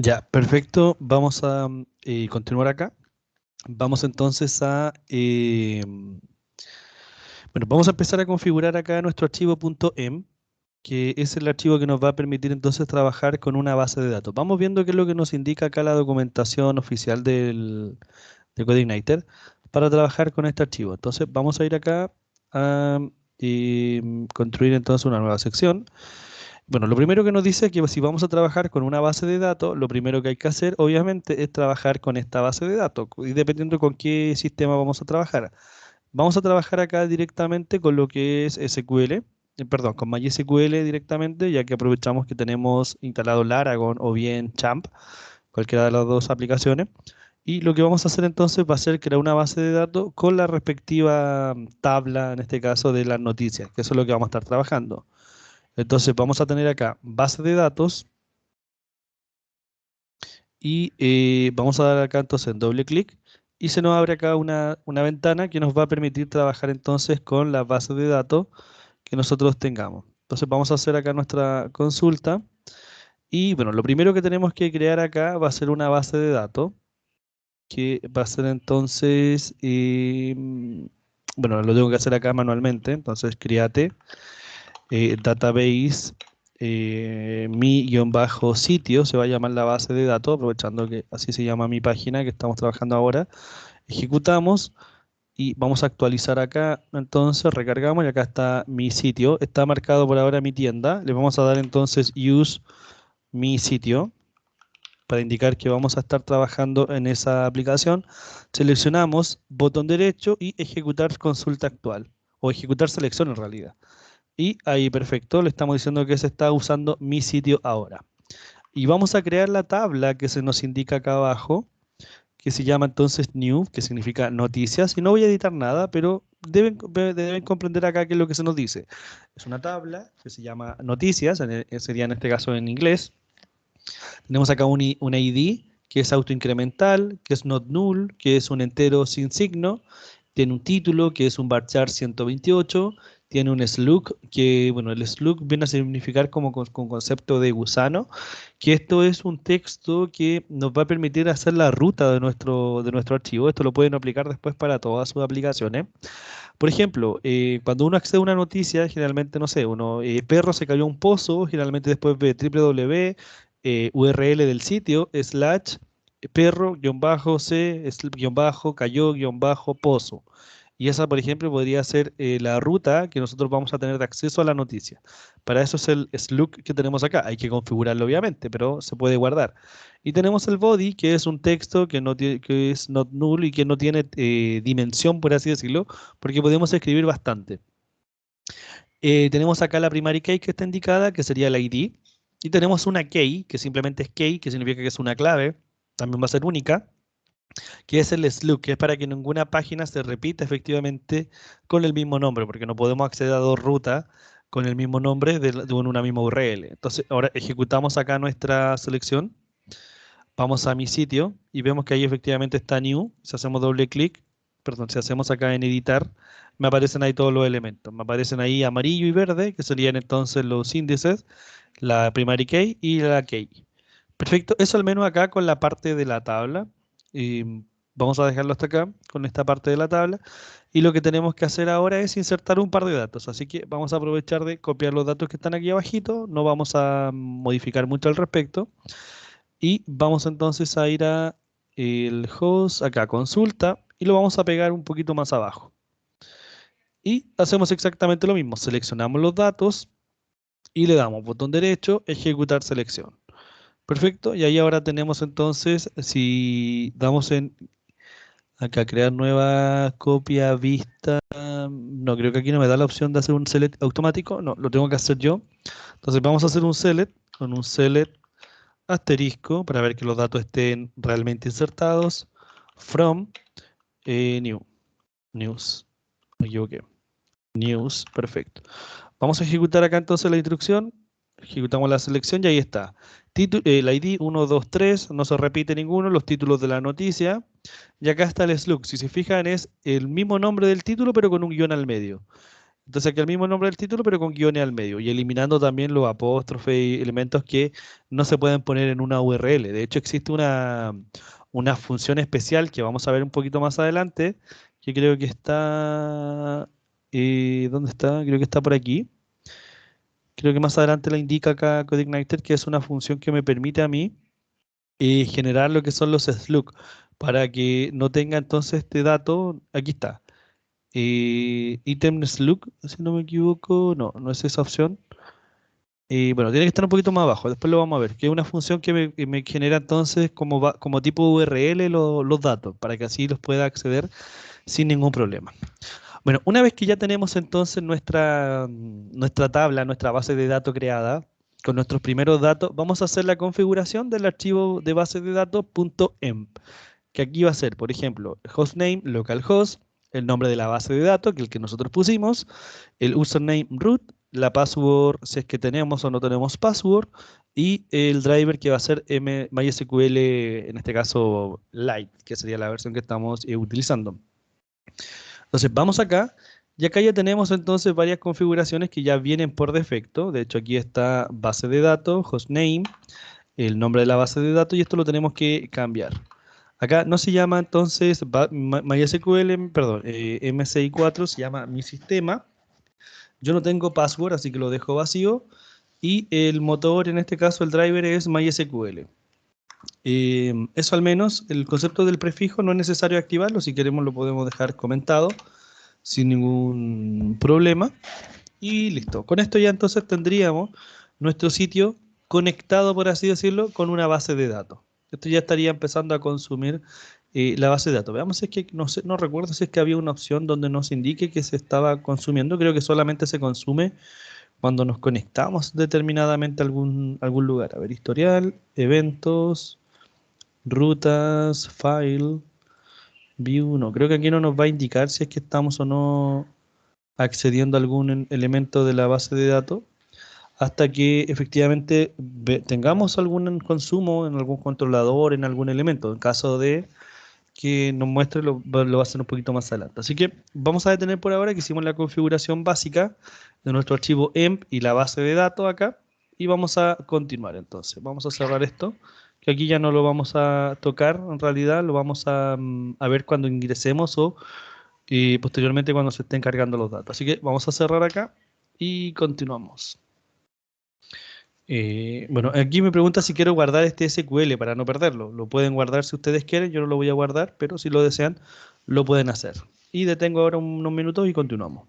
Ya, perfecto. Vamos a continuar acá. Vamos entonces bueno, vamos a empezar a configurar acá nuestro archivo .m, que es el archivo que nos va a permitir entonces trabajar con una base de datos. Vamos viendo qué es lo que nos indica acá la documentación oficial de CodeIgniter para trabajar con este archivo. Entonces vamos a ir acá a construir entonces una nueva sección. Bueno, lo primero que nos dice es que si vamos a trabajar con una base de datos, lo primero que hay que hacer, obviamente, es trabajar con esta base de datos, y dependiendo con qué sistema vamos a trabajar. Vamos a trabajar acá directamente con lo que es SQL, perdón, con MySQL directamente, ya que aprovechamos que tenemos instalado Laragon o bien Champ, cualquiera de las dos aplicaciones. Y lo que vamos a hacer entonces va a ser crear una base de datos con la respectiva tabla, en este caso, de las noticias, que eso es lo que vamos a estar trabajando. Entonces vamos a tener acá base de datos y vamos a dar acá entonces en doble clic y se nos abre acá una ventana que nos va a permitir trabajar entonces con la base de datos que nosotros tengamos. Entonces vamos a hacer acá nuestra consulta y bueno, lo primero que tenemos que crear acá va a ser una base de datos que va a ser entonces, bueno, lo tengo que hacer acá manualmente, entonces créate database, mi-sitio, se va a llamar la base de datos, aprovechando que así se llama mi página que estamos trabajando ahora. Ejecutamos y vamos a actualizar acá, entonces recargamos y acá está mi sitio, está marcado por ahora mi tienda, le vamos a dar entonces use mi sitio para indicar que vamos a estar trabajando en esa aplicación. Seleccionamos botón derecho y ejecutar consulta actual o ejecutar selección en realidad. Y ahí, perfecto, le estamos diciendo que se está usando mi sitio ahora. Y vamos a crear la tabla que se nos indica acá abajo, que se llama entonces new, que significa noticias. Y no voy a editar nada, pero deben comprender acá qué es lo que se nos dice. Es una tabla que se llama noticias, sería en este caso en inglés. Tenemos acá un ID, que es autoincremental, que es not null, que es un entero sin signo. Tiene un título, que es un varchar 128. Tiene un slug, que, bueno, el slug viene a significar como con concepto de gusano, que esto es un texto que nos va a permitir hacer la ruta de nuestro archivo. Esto lo pueden aplicar después para todas sus aplicaciones. Por ejemplo, cuando uno accede a una noticia, generalmente, no sé, perro se cayó a un pozo, generalmente después ve www, URL del sitio, slash, perro, guión bajo, guión bajo, cayó, guión bajo, pozo. Y esa, por ejemplo, podría ser la ruta que nosotros vamos a tener de acceso a la noticia. Para eso es el slug que tenemos acá. Hay que configurarlo, obviamente, pero se puede guardar. Y tenemos el body, que es un texto que, no tiene, que es not null y que no tiene dimensión, por así decirlo, porque podemos escribir bastante. Tenemos acá la primary key que está indicada, que sería la ID, y tenemos una key, que simplemente es key, que significa que es una clave, también va a ser única, que es el slug, que es para que ninguna página se repita efectivamente con el mismo nombre, porque no podemos acceder a dos rutas con el mismo nombre de una misma URL. Entonces, ahora ejecutamos acá nuestra selección, vamos a mi sitio y vemos que ahí efectivamente está new. Si hacemos doble clic, perdón, si hacemos acá en editar, me aparecen ahí todos los elementos. Me aparecen ahí amarillo y verde, que serían entonces los índices, la primary key y la key. Perfecto, eso al menos acá con la parte de la tabla. Y vamos a dejarlo hasta acá con esta parte de la tabla. Y lo que tenemos que hacer ahora es insertar un par de datos. Así que vamos a aprovechar de copiar los datos que están aquí abajito. No vamos a modificar mucho al respecto. Y vamos entonces a ir a el host, acá consulta, y lo vamos a pegar un poquito más abajo. Y hacemos exactamente lo mismo. Seleccionamos los datos y le damos botón derecho, ejecutar selección. Perfecto, y ahí ahora tenemos entonces, si damos en acá crear nueva copia vista, no, creo que aquí no me da la opción de hacer un select automático, no, lo tengo que hacer yo. Entonces vamos a hacer un select con un select asterisco para ver que los datos estén realmente insertados. From new, news, me equivoqué. News, perfecto. Vamos a ejecutar acá entonces la instrucción. Ejecutamos la selección y ahí está. El ID 1, 2, 3, no se repite ninguno, los títulos de la noticia. Y acá está el slug. Si se fijan, es el mismo nombre del título, pero con un guión al medio. Entonces aquí el mismo nombre del título, pero con guiones al medio, y eliminando también los apóstrofes y elementos que no se pueden poner en una URL. De hecho, existe una función especial que vamos a ver un poquito más adelante, que creo que está... ¿dónde está? Creo que está por aquí. Creo que más adelante la indica acá CodeIgniter, que es una función que me permite a mí generar lo que son los slug, para que no tenga entonces este dato. Aquí está. Item slug, si no me equivoco, no, no es esa opción. Bueno, tiene que estar un poquito más abajo, después lo vamos a ver, que es una función que me genera entonces como tipo URL los datos, para que así los pueda acceder sin ningún problema. Bueno, una vez que ya tenemos entonces nuestra tabla, nuestra base de datos creada, con nuestros primeros datos, vamos a hacer la configuración del archivo de base de datos .emp, que aquí va a ser, por ejemplo, hostname, localhost, el nombre de la base de datos, que es el que nosotros pusimos, el username root, la password, si es que tenemos o no tenemos password, y el driver que va a ser MySQL, en este caso Lite, que sería la versión que estamos utilizando. Entonces vamos acá, y acá ya tenemos entonces varias configuraciones que ya vienen por defecto. De hecho, aquí está base de datos, hostname, el nombre de la base de datos, y esto lo tenemos que cambiar. Acá no se llama entonces MySQL, perdón, MSI4, se llama mi sistema. Yo no tengo password, así que lo dejo vacío. Y el motor, en este caso el driver, es MySQL. Eso al menos, el concepto del prefijo no es necesario activarlo. Si queremos lo podemos dejar comentado sin ningún problema. Y listo. Con esto ya entonces tendríamos nuestro sitio conectado, por así decirlo, con una base de datos. Esto ya estaría empezando a consumir la base de datos. Veamos si es que, no sé, no recuerdo si es que había una opción donde nos indique que se estaba consumiendo. Creo que solamente se consume cuando nos conectamos determinadamente a algún lugar. A ver, historial, eventos, rutas, file, view. No, creo que aquí no nos va a indicar si es que estamos o no accediendo a algún elemento de la base de datos, hasta que efectivamente tengamos algún consumo en algún controlador, en algún elemento. En caso de que nos muestre, lo va a hacer un poquito más adelante. Así que vamos a detener por ahora que hicimos la configuración básica de nuestro archivo emp y la base de datos acá, y vamos a continuar entonces. Vamos a cerrar esto, que aquí ya no lo vamos a tocar, en realidad lo vamos a ver cuando ingresemos o posteriormente cuando se estén cargando los datos. Así que vamos a cerrar acá y continuamos. Bueno, aquí me pregunta si quiero guardar este SQL para no perderlo. Lo pueden guardar si ustedes quieren, yo no lo voy a guardar, pero si lo desean, lo pueden hacer. Y detengo ahora unos minutos y continuamos.